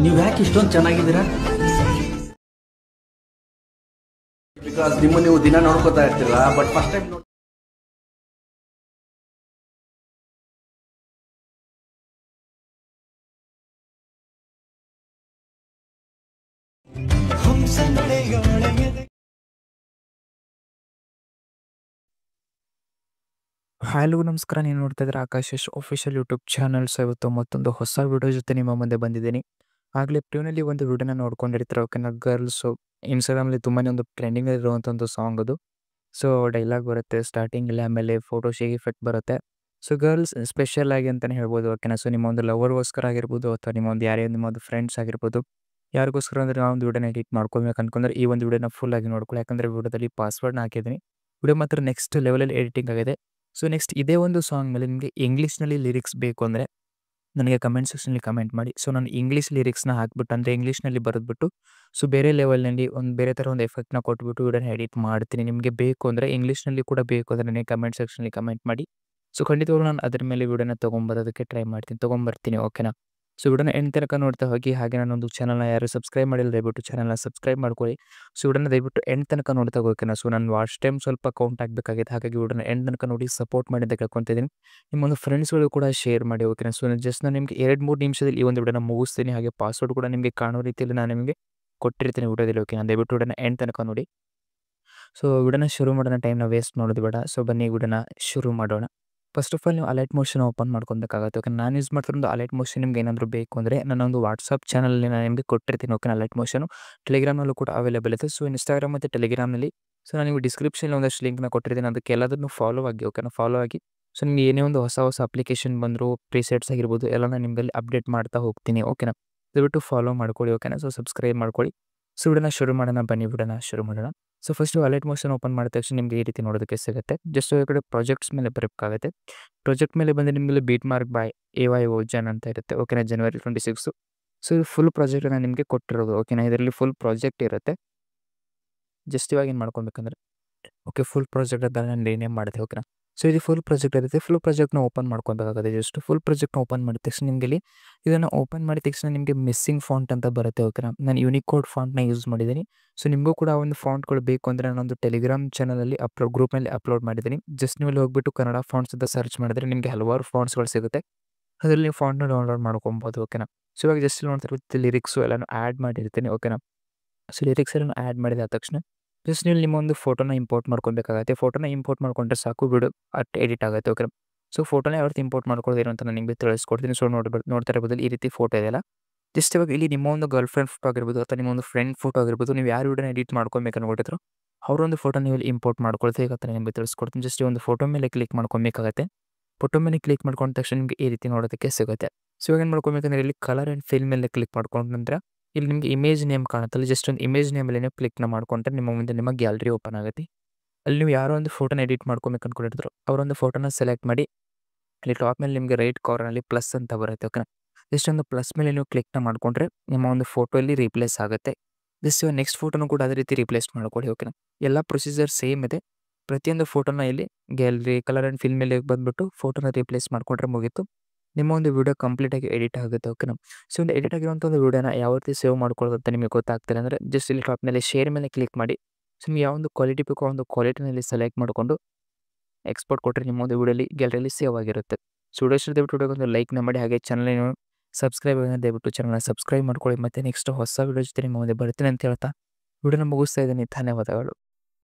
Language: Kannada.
ನೀವು ಯಾಕೆ ಇಷ್ಟೊಂದು ಚೆನ್ನಾಗಿದ್ದೀರಾ? ಬಿಕಾಸ್ ನೀವು ದಿನ ನೋಡ್ಕೋತಾ ಇರ್ತೀರಾ, ಬಟ್ ಫಸ್ಟ್ ಟೈಮ್ ಹಲೋ ನಮಸ್ಕಾರ, ನೀವು ನೋಡ್ತಾ ಇದ್ರೆ Akash official YouTube channel. So ಇವತ್ತು ಮತ್ತೊಂದು ಹೊಸ ವಿಡಿಯೋ ಜೊತೆ ನಿಮ್ಮ ಮುಂದೆ ಬಂದಿದ್ದೀನಿ. ಆಗಲೇ ಪ್ಯೂನಲ್ಲಿ ಒಂದು ವಿಡಿಯೋನ ನೋಡ್ಕೊಂಡಿರ್ತಾರೆ. ಓಕೆನಾ, ಗರ್ಲ್ಸು ಇನ್ಸ್ಟಾಗ್ರಾಮಲ್ಲಿ ತುಂಬಾ ಒಂದು ಟ್ರೆಂಡಿಂಗ್ ಇರುವಂಥ ಒಂದು ಸಾಂಗ್ ಅದು. ಸೊ ಡೈಲಾಗ್ ಬರುತ್ತೆ ಸ್ಟಾರ್ಟಿಂಗಲ್ಲಿ, ಆಮೇಲೆ ಫೋಟೋ ಶೇಕ್ ಇಫೆಕ್ಟ್ ಬರುತ್ತೆ. ಸೊ ಗರ್ಲ್ಸ್ ಸ್ಪೆಷಲ್ ಆಗಿ ಅಂತಲೇ ಹೇಳ್ಬೋದು. ಓಕೆನಾ, ಸೊ ನಿಮ್ಮ ಒಂದು ಲವರ್ಗೋಸ್ಕರ ಆಗಿರ್ಬೋದು, ಅಥವಾ ನಿಮ್ಮ ಒಂದು ಯಾರೇ ನಿಮ್ಮೊಂದು ಫ್ರೆಂಡ್ಸ್ ಆಗಿರ್ಬೋದು, ಯಾರಿಗೋಸ್ಕರ ಅಂದರೆ ನಾವು ಒಂದು ವಿಡಿಯೋನ ಎಡಿಟ್ ಮಾಡ್ಕೊಬೇಕು ಅನ್ಕೊಂಡ್ರೆ ಈ ಒಂದು ವಿಡಿಯೋನ ಫುಲ್ ಆಗಿ ನೋಡ್ಕೊಳ್ಳಿ. ಯಾಕಂದರೆ ವಿಡಿಯೋದಲ್ಲಿ ಪಾಸ್ವರ್ಡ್ನ ಹಾಕಿದ್ದೀನಿ. ವಿಡಿಯೋ ಮಾತ್ರ ನೆಕ್ಸ್ಟ್ ಲೆವೆಲಲ್ಲಿ ಎಡಿಟಿಂಗ್ ಆಗಿದೆ. ಸೊ ನೆಕ್ಸ್ಟ್ ಇದೇ ಒಂದು ಸಾಂಗ್ ಮೇಲೆ ನಿಮಗೆ ಇಂಗ್ಲೀಷ್ನಲ್ಲಿ ಲಿರಿಕ್ಸ್ ಬೇಕು ಅಂದರೆ ನನಗೆ ಕಮೆಂಟ್ ಸೆಕ್ಷನಲ್ಲಿ ಕಮೆಂಟ್ ಮಾಡಿ. ಸೊ ನಾನು ಇಂಗ್ಲೀಷ್ ಲಿರಿಕ್ಸ್ನ ಹಾಕ್ಬಿಟ್ಟು, ಅಂದರೆ ಇಂಗ್ಲೀಷ್ನಲ್ಲಿ ಬರೆದ್ಬಿಟ್ಟು, ಸೊ ಬೇರೆ ಲೆವೆಲ್ನಲ್ಲಿ ಒಂದು ಬೇರೆ ಥರ ಒಂದು ಎಫೆಕ್ಟ್ನ ಕೊಟ್ಬಿಟ್ಟು ವಿಡಿಯೋನ ಎಡಿಟ್ ಮಾಡ್ತೀನಿ. ನಿಮಗೆ ಬೇಕು ಅಂದರೆ ಇಂಗ್ಲೀಷ್ನಲ್ಲಿ ಕೂಡ ಬೇಕು ಅಂದರೆ ನನಗೆ ಕಮೆಂಟ್ ಸೆಕ್ಷನಲ್ಲಿ ಕಮೆಂಟ್ ಮಾಡಿ. ಸೊ ಖಂಡಿತವಾಗ್ಲೂ ನಾನು ಅದ್ರ ಮೇಲೆ ವಿಡಿಯೋನ ತೊಗೊಂಬರೋದಕ್ಕೆ ಟ್ರೈ ಮಾಡ್ತೀನಿ, ತೊಗೊಂಬರ್ತೀನಿ. ಓಕೆನಾ, ಸೊ ವಿಡಿಯೋನ ಎಂಡ್ ತನಕ ನೋಡ್ತಾ ಹೋಗಿ. ಹಾಗೆ ನಾನೊಂದು ಚಾನಲ್ನ ಯಾರು ಸಬ್ಸ್ಕ್ರೈಬ್ ಮಾಡಿಲ್ಲ ದಯವಿಟ್ಟು ಚಾನಲ್ನ ಸಬ್ಸ್ಕ್ರೈಬ್ ಮಾಡ್ಕೊಳ್ಳಿ. ಸೊ ವಿಡಿಯೋನ ದಯವಿಟ್ಟು ಎಂಡ್ ತನಕ ನೋಡ್ತಾ ಹೋಗ್ತೀನ. ಸೊ ನಾನು ವಾಚ್ ಟೈಮ್ ಸ್ವಲ್ಪ ಕೌಂಟ್ ಆಗಬೇಕಾಗಿದೆ, ಹಾಗಾಗಿ ವಿಡಿಯೋನ ಎಂಡ್ ತನಕ ನೋಡಿ ಸಪೋರ್ಟ್ ಮಾಡಿ ಅಂತ ಕೇಳ್ಕೊತಿದ್ದೀನಿ. ನಿಮ್ಮೊಂದು ಫ್ರೆಂಡ್ಸ್ಗಳು ಕೂಡ ಶೇರ್ ಮಾಡಿ. ಓಕೆನಾ, ಸೊ ಜಸ್ಟ್ ನಾನು ನಿಮಗೆ 2-3 ನಿಮಿಷದಲ್ಲಿ ಈ ಒಂದು ವಿಡಿಯೋನ ಮುಗಿಸ್ತೀನಿ. ಹಾಗೆ ಪಾಸ್ವರ್ಡ್ ಕೂಡ ನಿಮಗೆ ಕಾಣೋ ರೀತಿಯಲ್ಲಿ ನಾನು ನಿಮಗೆ ಕೊಟ್ಟಿರ್ತೀನಿ ವಿಡಿಯೋದಲ್ಲಿ. ಓಕೆನಾ, ದಯವಿಟ್ಟು ವಿಡಿಯೋನ ಎಂಡ್ ತನಕ ನೋಡಿ. ಸೊ ವಿಡಿಯೋನ ಶುರು ಮಾಡೋಣ, ಟೈಮ್ನ ವೇಸ್ಟ್ ಮಾಡೋದು ಬೇಡ. ಸೊ ಬನ್ನಿ ವಿಡಿಯೋನ ಶುರು ಮಾಡೋಣ. ಫಸ್ಟ್ ಆಫ್ ಆಲ್ ನೀವು ಅಲರ್ಟ್ ಮೋಷನ್ ಓಪನ್ ಮಾಡ್ಕೊಬೇಕಾಗುತ್ತೆ. ಓಕೆ, ನಾನು ಯೂಸ್ ಮಾಡ್ತಿರೋದು ಅಲರ್ಟ್ ಮೋಷನ್. ನಿಮ್ಗೆ ಏನಾದರೂ ಬೇಕು ಅಂದರೆ ನನ್ನೊಂದು ವಾಟ್ಸಪ್ ಚಾನಲಲ್ಲಿ ನಾನು ನಿಮಗೆ ಕೊಟ್ಟಿರ್ತೀನಿ. ಓಕೆ, ಅಲರ್ಟ್ ಮೋಷನು ಟೆಲಿಗ್ರಾಮ್ನಲ್ಲೂ ಕೂಡ ಅವೈಲೇಬಲ್ ಇದೆ. ಸೊ ಇನ್ಸ್ಟಾಗ್ರಾಮ್ ಮತ್ತು ಟೆಲಿಗ್ರಾಮ್ನಲ್ಲಿ ಸೊ ನಾನು ನಿಮಗೆ ಡಿಸ್ಕ್ರಿಪ್ಷನಲ್ಲಿ ಒಂದಷ್ಟು ಲಿಂಕ್ನ ಕೊಟ್ಟಿರ್ತೀನಿ. ಅದಕ್ಕೆ ಎಲ್ಲದನ್ನು ಫಾಲೋ ಆಗಿ. ಓಕೆನಾ, ಫಾಲೋ ಆಗಿ. ಸೊ ನಿಮ್ಗೆ ಏನೇ ಒಂದು ಹೊಸ ಅಪ್ಲಿಕೇಶನ್ ಬಂದರೂ, ಪ್ರಿಸೆಟ್ಸ್ ಆಗಿರ್ಬೋದು, ಎಲ್ಲ ನಾನು ನಿಮ್ಮಲ್ಲಿ ಅಪ್ಡೇಟ್ ಮಾಡ್ತಾ ಹೋಗ್ತೀನಿ. ಓಕೆನಾ, ದಯವಿಟ್ಟು ಫಾಲೋ ಮಾಡ್ಕೊಳ್ಳಿ. ಓಕೆನಾ, ಸೊ ಸಬ್ಸ್ಕ್ರೈಬ್ ಮಾಡ್ಕೊಳ್ಳಿ. ಸೊ ವಿಡಿಯೋನ ಶುರು ಮಾಡೋಣ, ಬನ್ನಿ ವಿಡಿಯೋನ ಶುರು ಮಾಡೋಣ. So first Alight Motion open ಮಾಡಿದ ತಕ್ಷಣ ನಿಮಗೆ ಈ ರೀತಿ ನೋಡೋದಕ್ಕೆ ಸಿಗುತ್ತೆ. ಜಸ್ಟ್ ಈ ಕಡೆ ಪ್ರಾಜೆಕ್ಟ್ಸ್ ಮೇಲೆ ಬರಬೇಕಾಗುತ್ತೆ. ಪ್ರಾಜೆಕ್ಟ್ ಮೇಲೆ ಬಂದರೆ ನಿಮಗೆ beet mark by AY ozone ಅಂತ ಇರುತ್ತೆ. ಓಕೆನಾ, January 26. ಸೊ ಇದು ಫುಲ್ ಪ್ರಾಜೆಕ್ಟನ್ನು ನಿಮಗೆ ಕೊಟ್ಟಿರೋದು. ಓಕೆನಾ, ಇದರಲ್ಲಿ ಫುಲ್ ಪ್ರಾಜೆಕ್ಟ್ ಇರುತ್ತೆ. ಜಸ್ಟ್ ಇವಾಗ ಏನು ಮಾಡ್ಕೊಬೇಕಂದ್ರೆ, ಓಕೆ, ಫುಲ್ ಪ್ರಾಜೆಕ್ಟ್ ಅಂತ ನಾನು ನೇಮ್ ಮಾಡಿದೆ. ಓಕೆನಾ, ಸೊ ಇದು ಫುಲ್ ಪ್ರಾಜೆಕ್ಟ್ ಇರುತ್ತೆ. ಫುಲ್ ಪ್ರಾಜೆಕ್ಟ್ನ ಓಪನ್ ಮಾಡ್ಕೊಬೇಕಾಗುತ್ತೆ. ಜಸ್ಟ್ ಫುಲ್ ಪ್ರಾಜೆಕ್ಟ್ನ ಓಪನ್ ಮಾಡಿದ ತಕ್ಷಣ ನಿಮಗೆ ಇಲ್ಲಿ ಇದನ್ನು ಓಪನ್ ಮಾಡಿದ ತಕ್ಷಣ ನಿಮಗೆ ಮಿಸ್ಸಿಂಗ್ ಫಾಂಟ್ ಅಂತ ಬರುತ್ತೆ. ಓಕೆನಾ, ನಾನು ಯೂನಿಕೋಡ್ ಫಾಂಟ್ನ ಯೂಸ್ ಮಾಡಿದ್ದೀನಿ. ಸೊ ನಿಮಗೂ ಕೂಡ ಒಂದು ಫಾಂಟ್ಗಳು ಬೇಕು ಅಂದರೆ ನಾನೊಂದು ಟೆಲಿಗ್ರಾಮ್ ಚಾನಲಲ್ಲಿ ಗ್ರೂಪ್ನಲ್ಲಿ ಅಪ್ಲೋಡ್ ಮಾಡಿದ್ದೀನಿ. ಜಸ್ಟ್ ನೀವು ಹೋಗ್ಬಿಟ್ಟು ಕನ್ನಡ ಫಾಂಟ್ಸ್ ಅಂತ ಸರ್ಚ್ ಮಾಡಿದ್ರೆ ನಿಮಗೆ ಹಲವಾರು ಫಾಂಟ್ಸ್ಗಳು ಸಿಗುತ್ತೆ. ಅದರಲ್ಲಿ ನೀವು ಫಾಂಟ್ನ ಡೌನ್ಲೋಡ್ ಮಾಡ್ಕೊಬೋದು. ಓಕೆನಾ, ಸೊ ಇವಾಗ ಜಸ್ಟ್ ನೋಡ್ತಿರ್ಬೋದು ಲಿರಿಕ್ಸು ಎಲ್ಲನೂ ಆ್ಯಡ್ ಮಾಡಿರ್ತೀನಿ. ಓಕೆನಾ, ಸೊ ಲಿರಿಕ್ಸ್ ಎಲ್ಲ ಆ್ಯಡ್ ಮಾಡಿದ ತಕ್ಷಣ ಜಸ್ಟ್ ನೀವು ನಿಮ್ಮ ಒಂದು ಫೋಟೋನ ಇಂಪೋರ್ಟ್ ಮಾಡ್ಕೊಬೇಕಾಗುತ್ತೆ. ಫೋಟೋನ ಇಂಪೋರ್ಟ್ ಮಾಡ್ಕೊಂಡ್ರೆ ಸಾಕು, ವಿಡಿಯೋ ಎಡಿಟ್ ಆಗುತ್ತೆ. ಓಕೆ, ಸೊ ಫೋಟೋನ ಯಾವ ರೀತಿ ಇಂಪೋರ್ಟ್ ಮಾಡ್ಕೊಳ್ಳೋದೇನು ಅಂತ ನಾನು ನಿಮಗೆ ತಿಳಿಸ್ಕೊಡ್ತೀನಿ. ಸೊ ನೋಡ್ತಾ ಇರ್ಬೋದು ಈ ರೀತಿ ಫೋಟೋ ಇದೆಯಲ್ಲ. ಜಸ್ಟ್ ಇವಾಗ ಇಲ್ಲಿ ನಿಮ್ಮ ಒಂದು ಗರ್ಲ್ ಫ್ರೆಂಡ್ ಫೋಟೋ ಆಗಿರ್ಬೋದು, ಅಥವಾ ನಿಮ್ಮ ಒಂದು ಫ್ರೆಂಡ್ ಫೋಟೋ ಆಗಿರ್ಬೋದು, ನೀವು ಯಾರು ವಿಡಿಯೋನ ಎಡಿಟ್ ಮಾಡ್ಕೊಬೇಕು ಅನ್ಕೊಟ್ಟಿದ್ರು ಅವರೊಂದು ಫೋಟೋ ನೀವು ಇಲ್ಲಿ ಇಂಪೋರ್ಟ್ ಮಾಡ್ಕೊಳ್ತೀವಿ ಅಂತ ನಿಮಗೆ ತಿಳಿಸ್ಕೊಡ್ತೀನಿ. ಜಸ್ಟ್ ಈ ಒಂದು ಫೋಟೋ ಮೇಲೆ ಕ್ಲಿಕ್ ಮಾಡ್ಕೊಬೇಕಾಗತ್ತೆ. ಫೋಟೋ ಮೇಲೆ ಕ್ಲಿಕ್ ಮಾಡ್ಕೊಂಡ ತಕ್ಷಣ ನಿಮಗೆ ಈ ರೀತಿ ನೋಡೋದಕ್ಕೆ ಸಿಗುತ್ತೆ. ಸೊ ಇವಾಗ ಏನು ಮಾಡ್ಕೊಬೇಕಂದ್ರೆ ಇಲ್ಲಿ ಕಲರ್ ಆ್ಯಂಡ್ ಫಿಲ್ ಮೇಲೆ ಕ್ಲಿಕ್ ಮಾಡ್ಕೊಂಡ ನಂತರ ಇಲ್ಲಿ ನಿಮಗೆ ಇಮೇಜ್ ನೇಮ್ ಕಾಣುತ್ತಲ್ಲ, ಜಸ್ಟ್ ಒಂದು ಇಮೇಜ್ ನೇಮಲ್ಲಿ ನೀವು ಕ್ಲಿಕ್ನ ಮಾಡ್ಕೊಂಡ್ರೆ ನಿಮ್ಮ ಮುಂದೆ ನಿಮ್ಮ ಗ್ಯಾಲರಿ ಓಪನ್ ಆಗುತ್ತೆ. ಅಲ್ಲಿ ನೀವು ಯಾರೋ ಒಂದು ಫೋಟೋನ ಎಡಿಟ್ ಮಾಡ್ಕೊಬೇಕು ಅನ್ಕೊಂಡಿದ್ರು ಅವರೊಂದು ಫೋಟೋನ ಸೆಲೆಕ್ಟ್ ಮಾಡಿ ಇಲ್ಲಿ ಟಾಪ್ ಮೇಲೆ ನಿಮಗೆ ರೈಟ್ ಕಾರ್ನರ್ನಲ್ಲಿ ಪ್ಲಸ್ ಅಂತ ಬರುತ್ತೆ. ಓಕೆನಾ, ಜಸ್ಟ್ ಒಂದು ಪ್ಲಸ್ ಮೇಲೆ ನೀವು ಕ್ಲಿಕ್ನ ಮಾಡ್ಕೊಂಡ್ರೆ ನಿಮ್ಮ ಒಂದು ಫೋಟೋ ಇಲ್ಲಿ ರೀಪ್ಲೇಸ್ ಆಗುತ್ತೆ. ಜಸ್ಟ್ ನೆಕ್ಸ್ಟ್ ಫೋಟೋನು ಕೂಡ ಅದೇ ರೀತಿ ರೀಪ್ಲೇಸ್ ಮಾಡ್ಕೊಳ್ಳಿ. ಓಕೆನಾ, ಎಲ್ಲ ಪ್ರೊಸೀಜರ್ ಸೇಮ್ ಇದೆ. ಪ್ರತಿಯೊಂದು ಫೋಟೋನ ಇಲ್ಲಿ ಗ್ಯಾಲರಿ ಕಲರ್ ಆ್ಯಂಡ್ ಫಿಲ್ ಮೇಲೆ ಬಂದುಬಿಟ್ಟು ಫೋಟೋನ ರೀಪ್ಲೇಸ್ ಮಾಡ್ಕೊಂಡ್ರೆ ಮುಗೀತು, ನಿಮ್ಮ ಒಂದು ವಿಡಿಯೋ ಕಂಪ್ಲೀಟಾಗಿ ಎಡಿಟ್ ಆಗುತ್ತೆ. ಓಕೆನಾ, ಸೊ ಒಂದು ಎಡಿಟ್ ಆಗಿರುವಂಥ ಒಂದು ವಿಡಿಯೋನ ಯಾವ ರೀತಿ ಸೇವ್ ಮಾಡ್ಕೊಳ್ಳೋದು ಅಂತ ನಿಮಗೆ ಗೊತ್ತಾಗ್ತಿಲ್ಲ ಅಂದರೆ ಜಸ್ಟ್ ಇಲ್ಲಿ ಟಾಪ್ನಲ್ಲಿ ಶೇರ್ ಮೇಲೆ ಕ್ಲಿಕ್ ಮಾಡಿ. ಸೊ ನಿಮ್ಗೆ ಯಾವ ಒಂದು ಕ್ವಾಲಿಟಿ ಬೇಕೋ ಒಂದು ಕ್ವಾಲಿಟಿನಲ್ಲಿ ಸೆಲೆಕ್ಟ್ ಮಾಡಿಕೊಂಡು ಎಕ್ಸ್ಪೋರ್ಟ್ ಕೊಟ್ಟರೆ ನಿಮ್ಮ ಒಂದು ವಿಡಿಯೋಲಿ ಗ್ಯಾಲರಿಯಲ್ಲಿ ಸೇವ್ ಆಗಿರುತ್ತೆ. ಸೊ ವಿಡಿಯೋ ದಯವಿಟ್ಟು ಒಂದು ಲೈಕ್ನ ಮಾಡಿ. ಹಾಗೆ ಚಾನಲ್ ಸಬ್ಸ್ಕ್ರೈಬ್ ದಯವಿಟ್ಟು ಚಾನಲ್ನ ಸಬ್ಸ್ಕ್ರೈಬ್ ಮಾಡ್ಕೊಳ್ಳಿ. ಮತ್ತು ನೆಕ್ಸ್ಟ್ ಹೊಸ ವಿಡಿಯೋ ಜೊತೆ ನಿಮ್ಮ ಮುಂದೆ ಬರ್ತೀನಿ ಅಂತ ಹೇಳ್ತಾ ವಿಡಿಯೋನ ಮುಗಿಸ್ತಾ ಇದ್ದೀನಿ. ಧನ್ಯವಾದಗಳು.